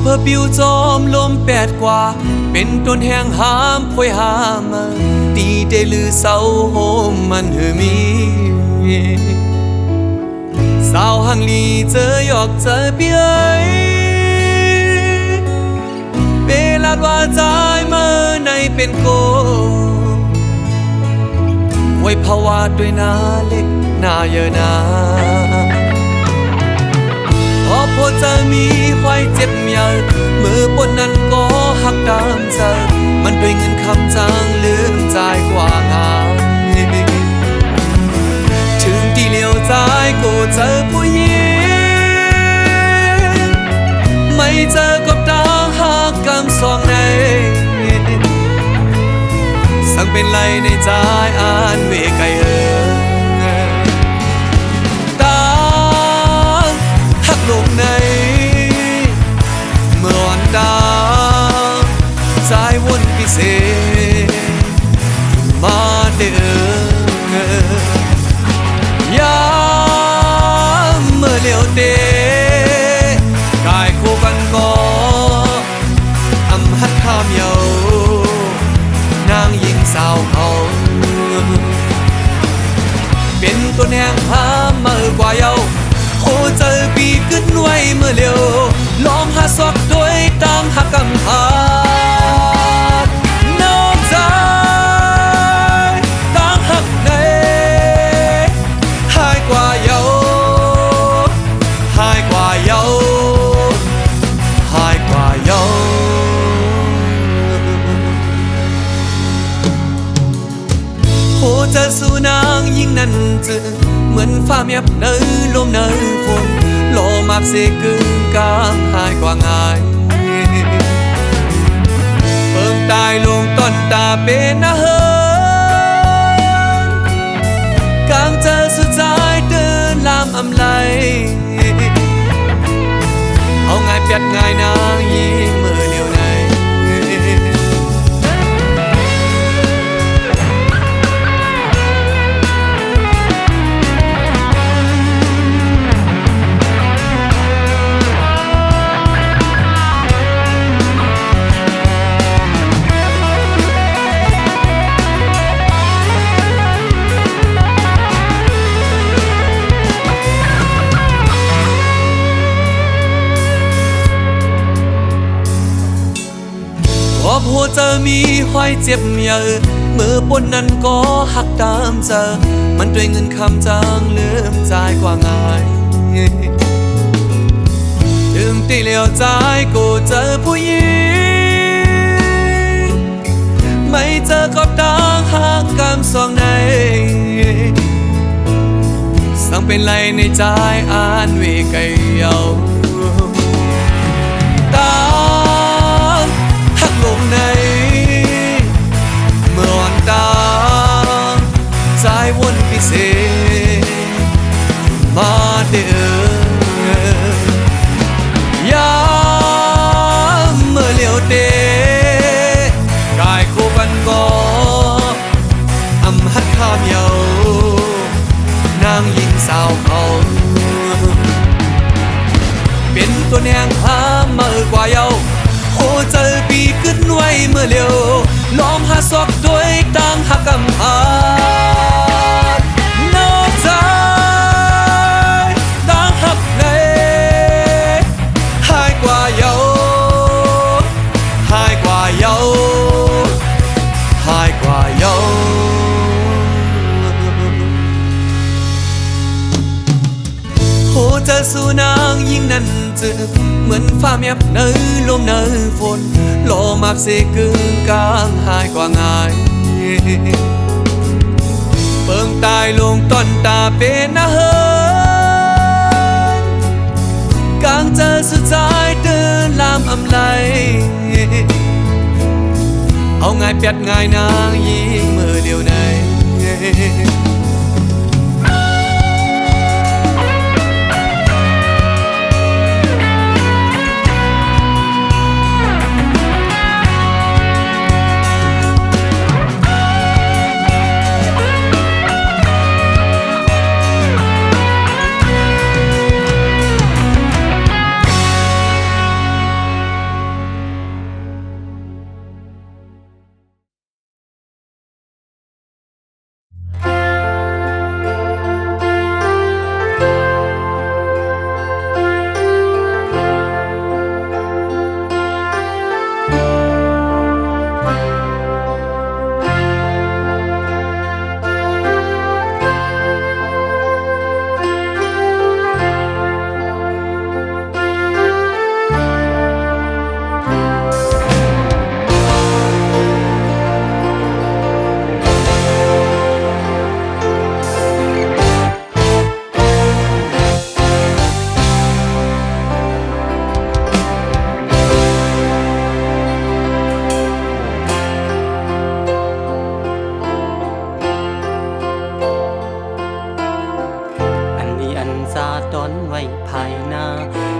เพื่อปิวจอมลมแปดกว่าเป็นต้นแห่งหามพวยหามาตีได้ลือเศร้าโฮมมันเฮมีสาวหังลีเจอหยอกเจอเปียเวลาว่าใจเมื่อในเป็นโกไว้ภาวะด้วยหน้าเล็กหน้าเยอะนาพอพอจะมีควายเจ็บเมียมือปนนั้นก็หักดามเจอมันด้วยเงินคำจางลืมใจกว่างานถึงที่เลี้ยวใจก็เจอผู้หญิงไม่เจอกับตาหักกำสองในสั่งเป็นไรในใจอ่านเวไกลตาหักลงในเมื่อวันดาใจวนพิเศษมาเด้อยามเมื่อเลี้ยวเตะกายคู่กันก็อำหัดข้ามเยานางหญิงสาวเขาเป็นตัวแนงหาเมื่อกว่าเยาโคเจอปีขึ้นไว้เมื่อเร็วลองหาสอกด้วยตั้งหักกำพานอกใจตั้งหักในหายกว่าเยาหายกว่าเยาหายกว่าเยาโคเจอสู่นางยิ่งนั้นจือเหมือนฟ้าเมียบเนยลมเนยฝนโลมาบเสกึ่งกลางหายกว่าง่ายเพิ่งตายลงต้นตาเป็นนะเฮินกลางเจอสุดใจเดินลามอำไลเอาง่ายเปียดง่ายนางยิ่งเมื่อเลียวในหัวเจอมีห้อยเจ็บเยอะมือปนนั้นก็หักตามเจอมันด้วยเงินคำจางลืมใจกว่าง่ายถึงที่เลี้ยวใจก็เจอผู้หญิงไม่เจอกับตาหักกำสองในสั่งเป็นไรในใจอ่านเวไกเยาตาลงในเมื่อวันตาใจวนพิเศษมาเด้อยามเมื่อเลี้ยวเตะกายคู่กันก็อำหัดข้ามเยานางหญิงสาวเขาเป็นตัวแนงหาเมื่อกว่าเยาโคเจอปีขึ้นไว้เมื่อเร็วลองหาสอกด้วยตั้งหักกำพานอกใจตั้งหักในหายกว่าเยาหายกว่าเยาหายกว่าเยาโคเจอสู่นางยิ่งนั้นจือเหมือนฟ้าเมียบเนยลมเนยฝนโลมาบเสกึ่งกลางหายกว่าง่ายเบิ่งตายลงต้นตาเป็นนะเฮินกลางเจอสุดใจเดินลามอำไลเอาง่ายเปียดง่ายนางยิ่งเมื่อเลียวใน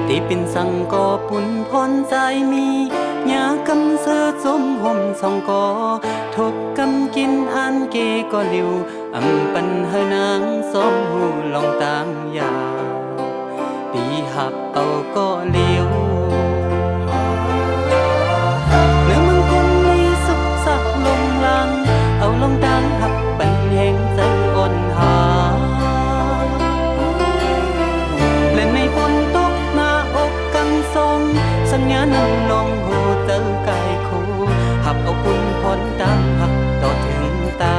ที่เป็นสังกอปุ่นพรใจมียากำเสือจมห่มสองกอทบกำกินอันเกก็หลิวอำปันเฮนางสมหูลองตามยาปีหับเอาก็เลี้ยวเนื้อมึงคงมีสุขสักลงลังเอาลงดังหับปันแห่งใจอ่อนหาเล่นในฝนตกหน้าอกกังทรงสัญญานั้นลงหูเจอกายคู่หับเอาปุ่นพรตามหักต่อถึงตา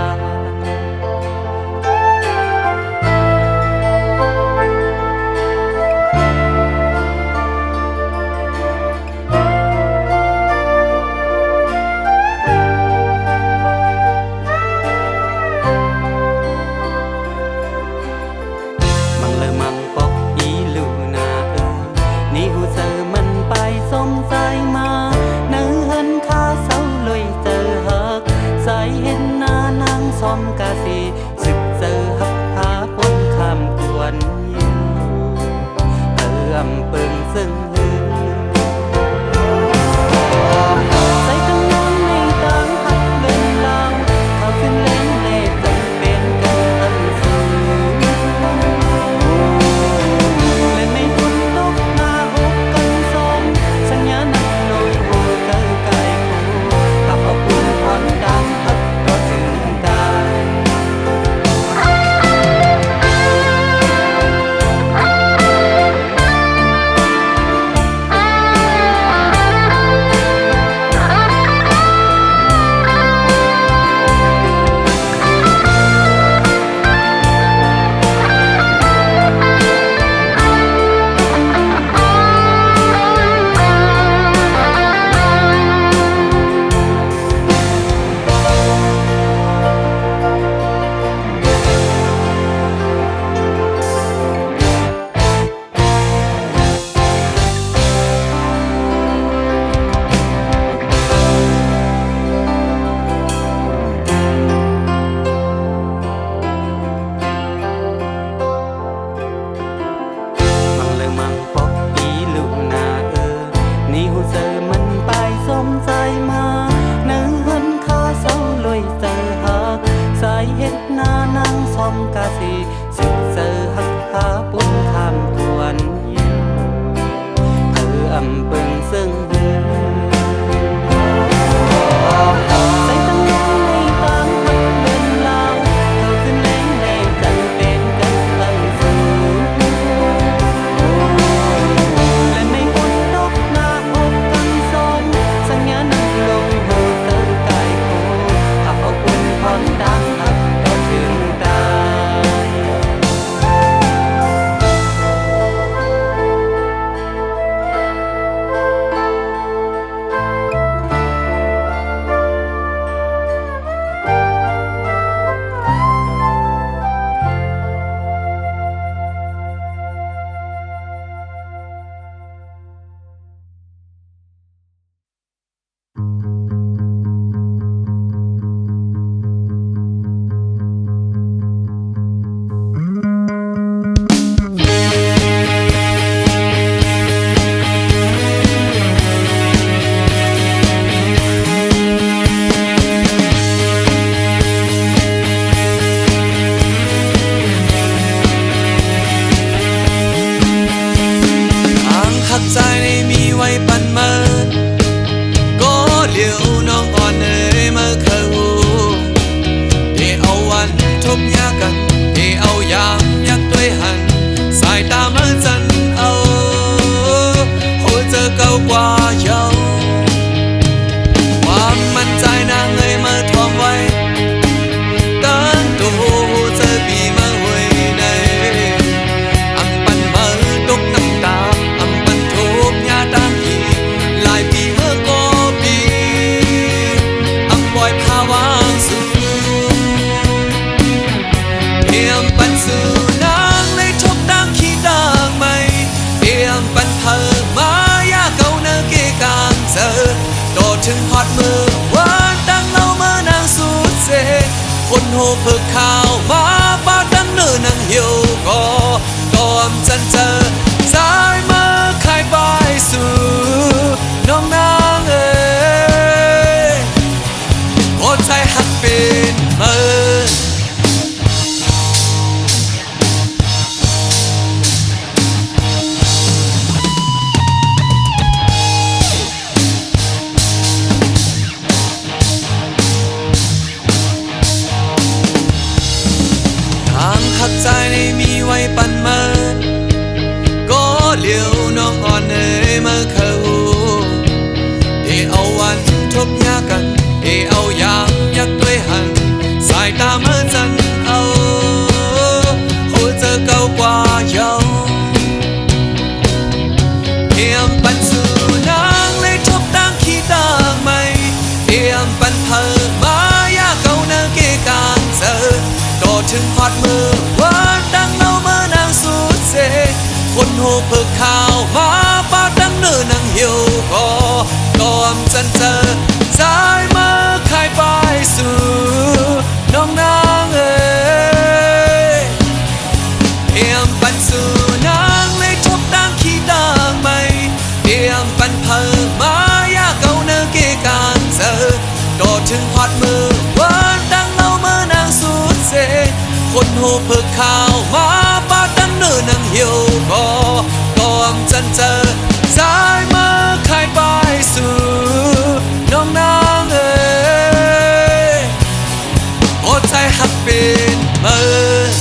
กาสีสึกเจอหักพาปนคำกวนอยู่เอิ่มเปิงซึ่งใส่ตั้งน้องในต่างหักเดินลางเขาขึ้นเล่นเล่จำเป็นกันอันสูงเล่นไม่พ้นตกหน้าอกกันทรงสัญญานักโดยโหเจอกายคู่ขับเอาปุ่นพรดังหักก็ถึงตากาสีสึกเจอหักพาปุ่นคำกวนอยู่เพื่ออำเปิงซึ่งใส่ตั้งน้องในต่างหักเดินลาวเขาขึ้นแรงแรงจังเป็นกันตั้งสูงและไม่พ้นตกหน้าอกกันทรงสัญญานักลงหูเตอกายคู่ขับเอาปุ่นพรดังหักต่อถึงตาใจในมีไว้ปันเมื่อก็เหลียวน้องอ่อนเอ่ยเมื่อเขาเที่เอาวันทบยากันเที่เอายามยักด้วยหันสายตาเมื่อจันเอาโหเจอเก่ากว่าเยาความมั่นใจนางเอ่ยเมื่อทอมไว้ตั้งตัวเจอปีเมื่อหวยในอังปันเมื่อตกน้ำตาหลายปีเมื่อก็ปีอังปล่อยภาวะสูเพียงปันสู่นางในทบดังขี้ดังไม่เพียงปันเธอมายาเก่าเนเกกางเจอโดดถึงฮอดมือวันดังเล่าเมื่อนางสูดเสคนโหเพิกข่าวมาป้าดังเนื้อนางเหี่ยวก็ตอมจันเจอสายมา เหลียวน้องอ่อนเอ๋ยมาเข้าเดเอาวันทบยากันเดเอายางยักด้วยหันสายตาเมื่อจันเอาหัวเจอเก่ากว่าเยาเทียมปันสู่นางเลยทบตั้งขี้ต่างไม่เทียมปันเพอมายาเก่าเนเกกางเจอก็ถึงพอดมือว่าตั้งเล่าเมื่อนางสุดเสคนหูเพิกข้าวมาป้าตั้งเนื้อนางหิวก็ก่อมจันเจอสายมาขายไปสู่น้องนางเอ๋ยเทียมปันสู่นางเลยทบตั้งขี้ต่างไม่เทียมปันเพอมายาเก่าเนื้อเกกางเจอก็ถึงพอดมือว่าตั้งเล่าเมื่อนางสุดเสคนหูเพิกข้าวมาป้าตั้งเนื้อนางหิวก็ก่อมจันเจอสายมาขายไปสู่น้องนางเอ๋ยโอใจหักเป็นเมื่อ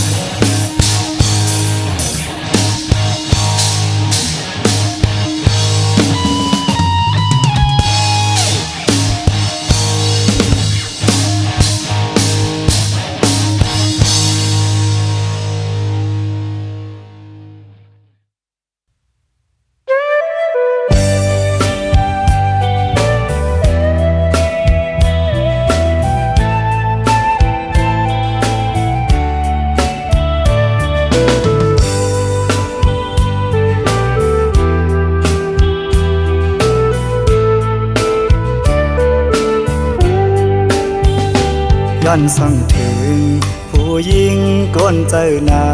ย้อนส่องถึงผู้หญิงก้นเจอน้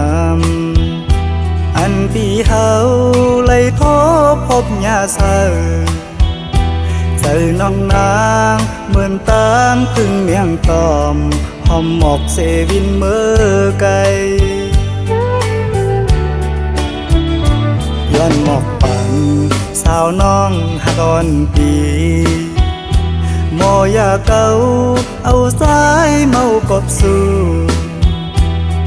ำอันปีเฮาเลยโทบพบยาเสอเจอน้องนางเหมือนตามพึ่งเมียงตอมหอมหมอกเซวินเมื่อไกลย้อนหมอกปันสาวน้องหักอ่อนปีโมยาเก่าเอาสายเมากบสู่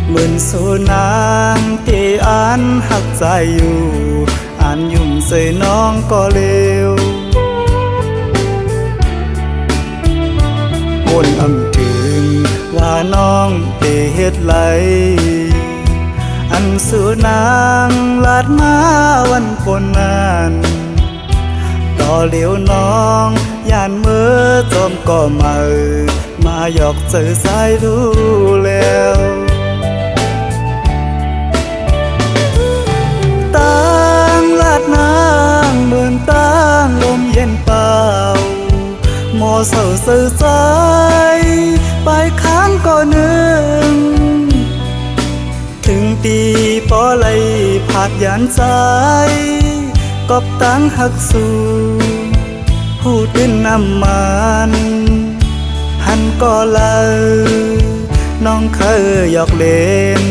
เหมือนสูนางที่อ่านหักใจอยู่อ่านยุ่มใส่น้องก็เลวคนอำถึงว่าน้องเตเฮ็ดไหลอันสูนางลาดมาวันปนนั้นต่อเหลียวน้องย่านเมื่อจอมก็มาหยอกเจอสายรู้แล้วตั้งลาดนางเหมือนตั้งลมเย็นเปล่าหมอเศร้าสื่อใจไปค้างก็นึงถึงตีปอไหลผาดยานใจกอบตั้งหักสู่ผู้ตื่นน้ำมันหันก็เลยน้องเคยหยอกเล่น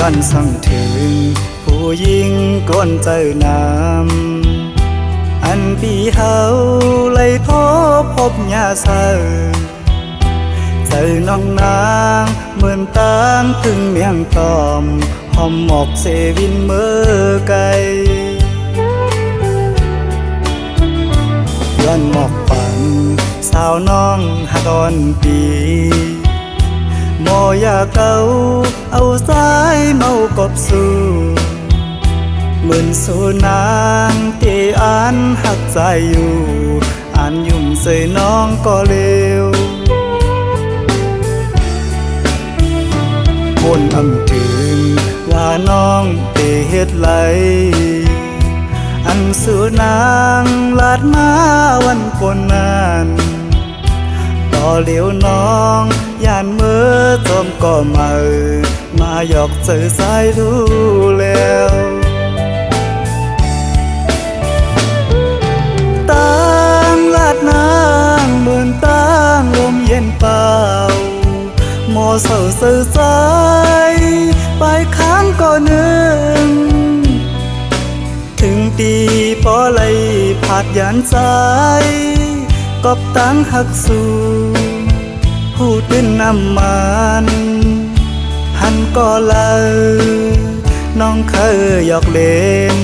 ย้อนส่องถึงผู้หญิงก้นเจอน้ำอันปีเฮาเลยโทบพบยาเสอเจอน้องนางเหมือนตามพึ่งเมียงตอมหอมหมอกเซวินเมื่อไกลย้อนหมอกปันสาวน้องหักอ่อนปีโมยาเก่าเอาสายเมากบสู่เหมือนสูนางที่อ่านหักใจอยู่อ่านยุ่มใส่น้องก็เลวคนอำถึงว่าน้องเตเฮ็ดไหลอันสูนางลาดมาวันปนนั้นต่อเหลียวน้องย่านเมื่อจอมก็มาหยอกเจอสายรู้แล้วตั้งลาดนางเหมื เศร้าซื่อใจไปค้างก็หนึ่งถึงตีปอไหลผาดยานใจกอบตั้งหักสู่ผู้ตื่นน้ำมันหันก็เลยน้องเคยหยอกเล่น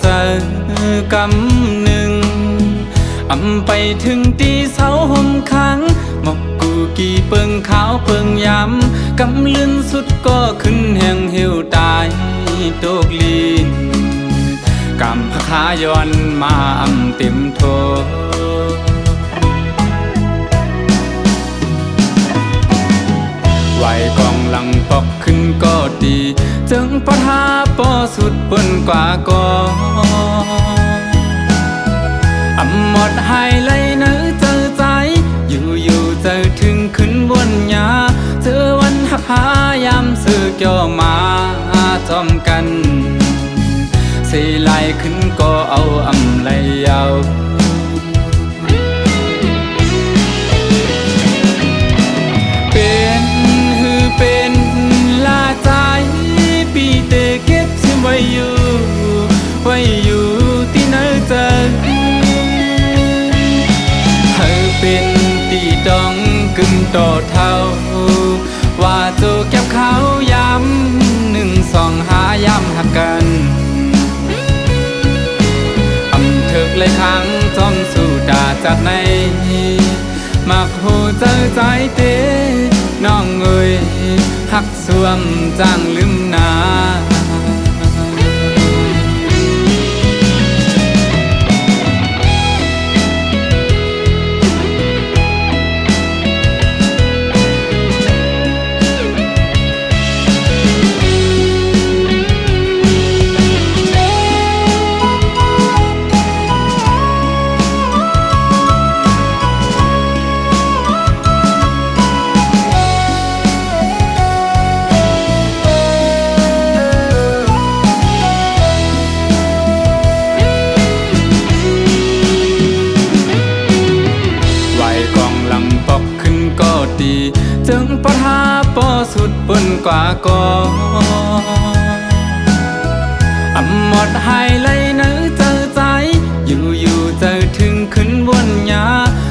เจอกำหนึ่งไปถึงตีเสาห่มขังหมอกกูกี่เปิงขาวเปิงยำกำลื่นสุดก็ขึ้นแห่งเหี่ยวตายตกลีนกำพะขาย้อนมาเต็มโทไหวกองหลังปอกขึ้นก็ดีจึงปะทาปอสุดบนกว่ากอหมดหายเลยเนื้อเจอใจอยู่เจอถึงขึ้นบนยาเจอวันหักหายามสื่อเกี่ยวมาจอมกันสีไหลขึ้นก็เอาไหลยาวเป็นลาใจปีเตเก็บซิมไว้อยู่ที่เนื้อเจอเป็นตีดองกึ่งต่อเท่าว่าโจเก็บเขาย้ำ1 2 5ย้ำหักกันเถิกเลยครั้งจอมสู่ดาจากในมักหูเจอใจเตน้องเอ่ยหักสวมจางลืมนาจึงปะทาปอสุดบนกว่ากอหมดหายเลยเนื้อเจอใจอยู่เจอถึงขึ้นบนยา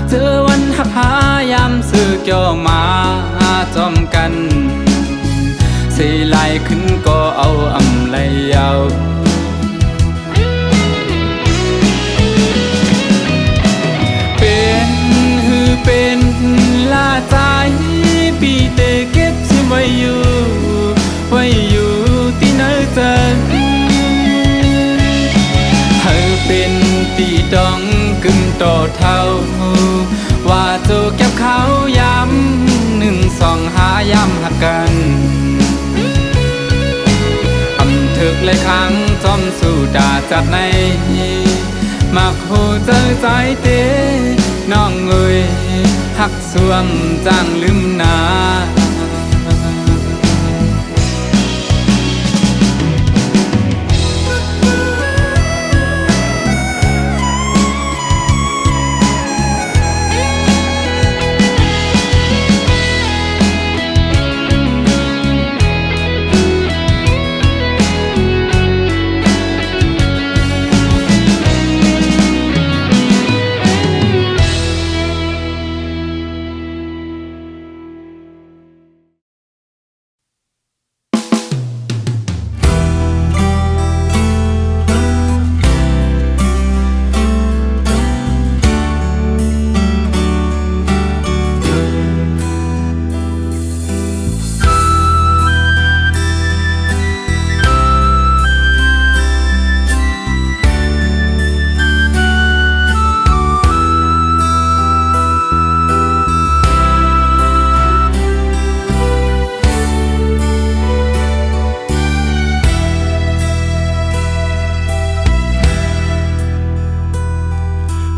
เจอวันหักหายามสื่อเกี่ยวมาจอมกันสีไหลขึ้นก็เอาไหลยาวเป็นลาใจปีเตเก็บซิมไว้อยู่ที่เนื้อเจอเป็นตีดองกึ่งต่อเท่าว่าโจเก็บเขาย้ำ1 2 5ย้ำหักกันเถิกเลยครั้งจอมสู่ดาจากในมักหูเจอใจเตน้องเอ่ยหักสวมจางลืมนา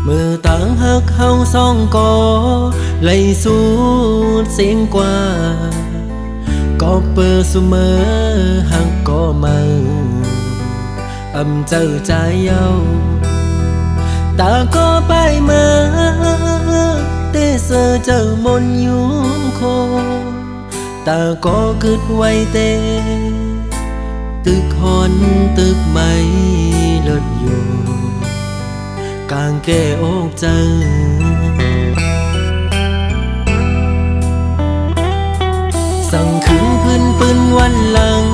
มือต่างหักเฮาสองก่อไหลสูดเสียงกว่าก็เปิดเสมอหักก็มังเจอใจเย้าตาก็ไปมาเตเสอเจอมนยุ่งโคตาก็กึดไว้เตตึกหอนตึกไม่เลิศอยู่กางแก้อกใจสั่งขึ้นพื้นปืนวันหลัง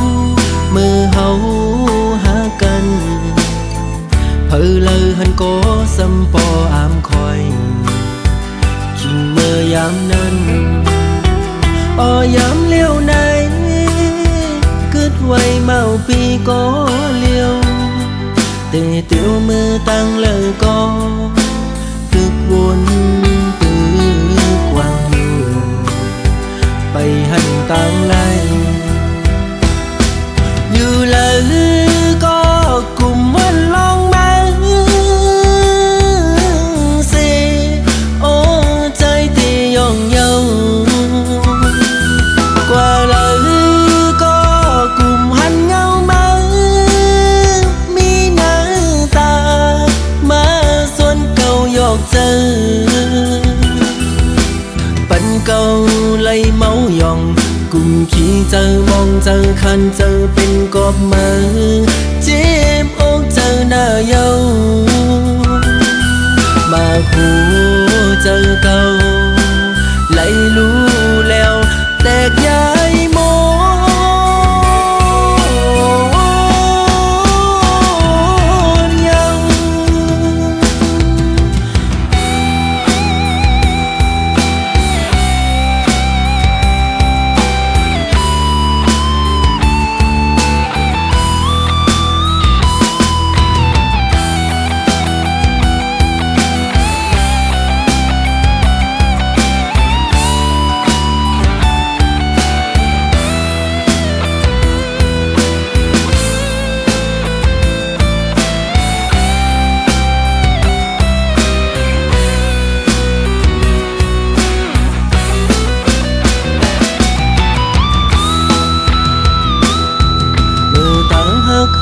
มือเฮาหากัน phơ lơ hân có xâm po ám khói kinh mơ yám năn o yám liêu này cứt quay màu pi có liêu tề tiêu mơ tăng lời có tức buồn từ quang hiu bay hành tăng lại như là có cùng một lòng mơ xe ô trái thì dòng nhau qua lời có cùng hành nhau mơ mi nở ta mà xuân cầu giọt giờ bận cầu lấy máu dòng cùng khi chờ mong chờ khăn chờ bên cọp mơ chim ôm chờ nở dâu mà khu chờ cầu lấy lú leo tẹt dài môn nhau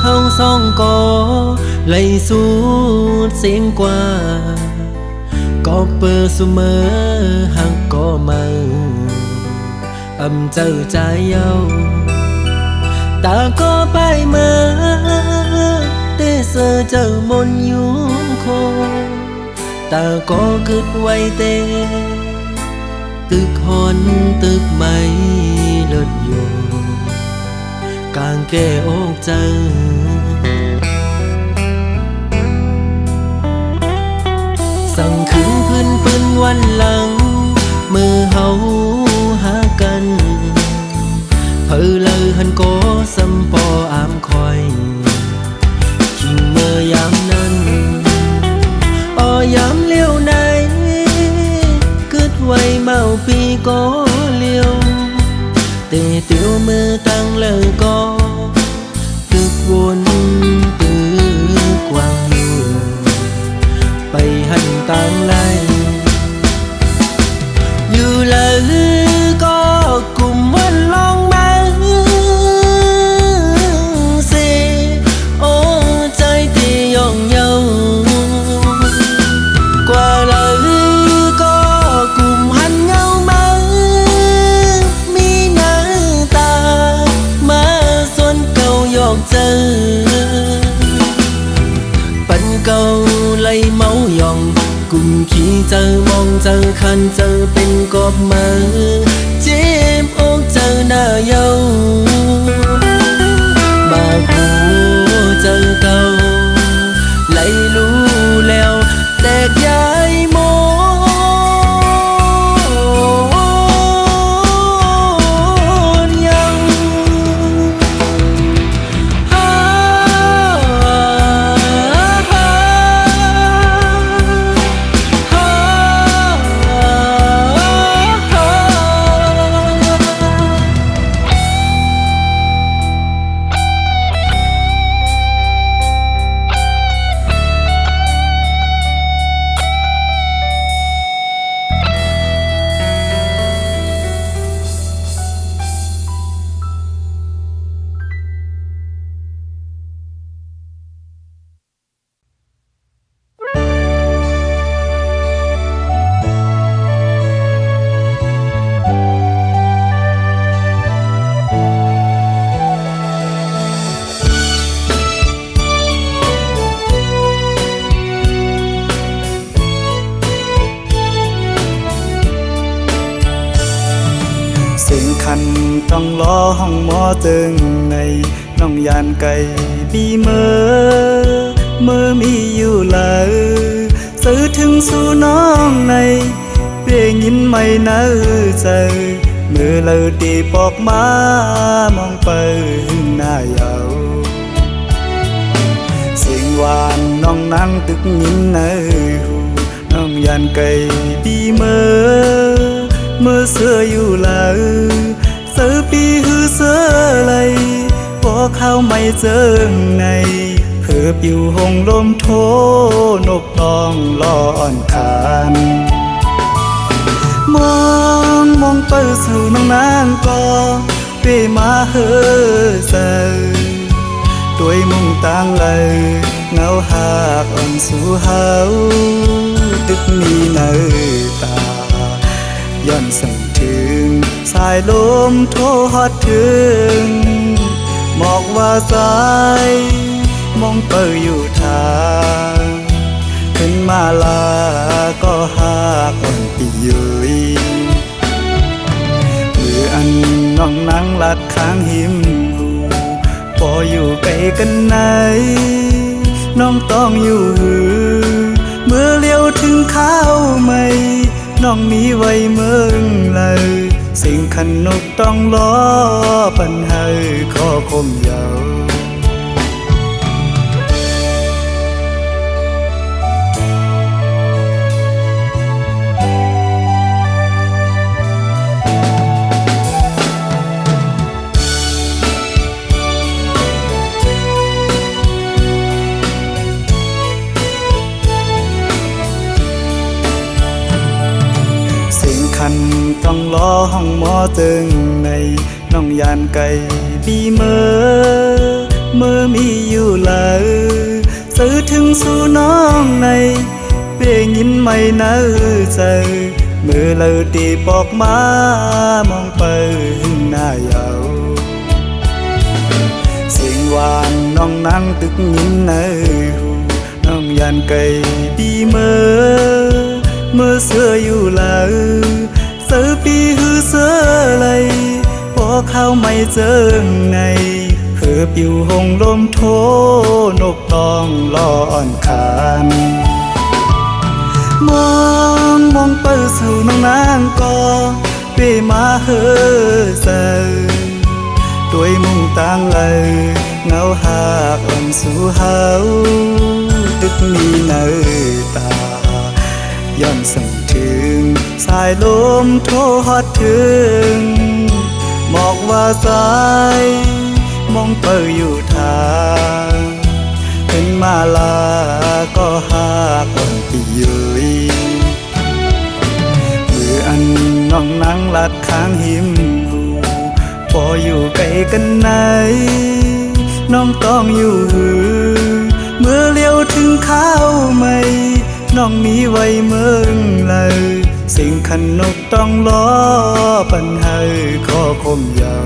hâu song có lấy suốt xuyên qua có bơ su mơ hằng có mơ âm chờ trái yêu ta có bay mơ tê sơ chờ môn nhúng khô ta có cứt quay tê tức hòn tức mây lượt dù càng kê ốc chânสั่งคืนพื้นปืนวันหลังมือเฮาหากันเพอเลยหันก็สัมปออามคอยคิงเมื่อยามนั้นอยามเลี้ยวไหนกึดไว้เมาปีก็เลี้ยวเตะเตียวมือตั้งเลยก็ตึกวนตึกกว้างอยู่ไปหันต่างไลอยู่ละลือก็กลุ่มวันลองมาเสโอ้ใจที่ย่องเยากว่าละลือก็กลุ่มหันเงามามีหน้าตามาส่วนเก่าหยอกเจอปันเก่าlấy máu dòng cùng khi chờ mong chờ khăn chờ bên cọp mơ chim ôm chờ nở dâu mà khu chờ cầu lấy lú leo tẹt dài môn nhauต้องล้อห้องหมอตึงในน้องยานไก่บีเมอ เมื่อมีอยู่เลยสื่อถึงสู่น้องในเพียงยินไม่เนอใจเมื่อเลยตีปอกมามองไปหน้าเยาเสียงหวานน้องนั่งตึกยินเนอน้องยันไก่ดีเมื่อเสืออยู่เลยเสือปีหือเสือเลยพอเข้าไม่เจอในเพื่อปิวหงลมโทนกตองลอนคานมองไปสู่น้องนางก็เปมาเฮอเซด้วยมุ่งตั้งเลยเงาหากอ่อนสู่เฮาตึกมีเนตาย้อนสั่งถึงสายลมโทฮอดถึงหมอกว่าสายมองเปิดอยู่ทางขึ้นมาลาก็หากอ่อนปียุยมืออันน้องนั่งลัดข้างหิมหูพออยู่ไกลกันไหนน้องต้องอยู่หือเมื่อเลี้ยวถึงข้าวไม่น้องมีไว้เมืองเลยสิ่งขันนกต้องล้อปันให้ขอคมเยาขันต้องล้อห้องหมอตึงในน้องยานไก่ดีเมื่อมีอยู่เลยสื่อถึงสู่น้องในเพียงยินไม่เนอใจเมื่อเลยตีบอกมามองไปหน้าเยาเสียงหวานน้องนั่งตึกยินเนอน้องยานไก่ดีเมื่อเสืออยู่เลยเสือปีหือเสือเลยพอเข้าไม่เจอในเพื่อปิวหงลมโทนกตองลอนคานมองไปสู่น้องนางก็เปมาเฮอเซด้วยมุ่งตั้งเลยเงาหากอ่อนสู่เฮาตึกมีเนตาย้อนสั่งถึงสายลมโทฮอดถึงหมอกว่าสายมองเปิดอยู่ทางขึ้นมาลาก็หากอ่อนปียุยมืออันน้องนั่งลัดข้างหิมหูพออยู่ไกลกันไหนน้องต้องอยู่หือเมื่อเลี้ยวถึงข้าวไม่น้องมีไว้เมืองเลยสิ่งขันนกต้องล้อปันให้ขอคมเยา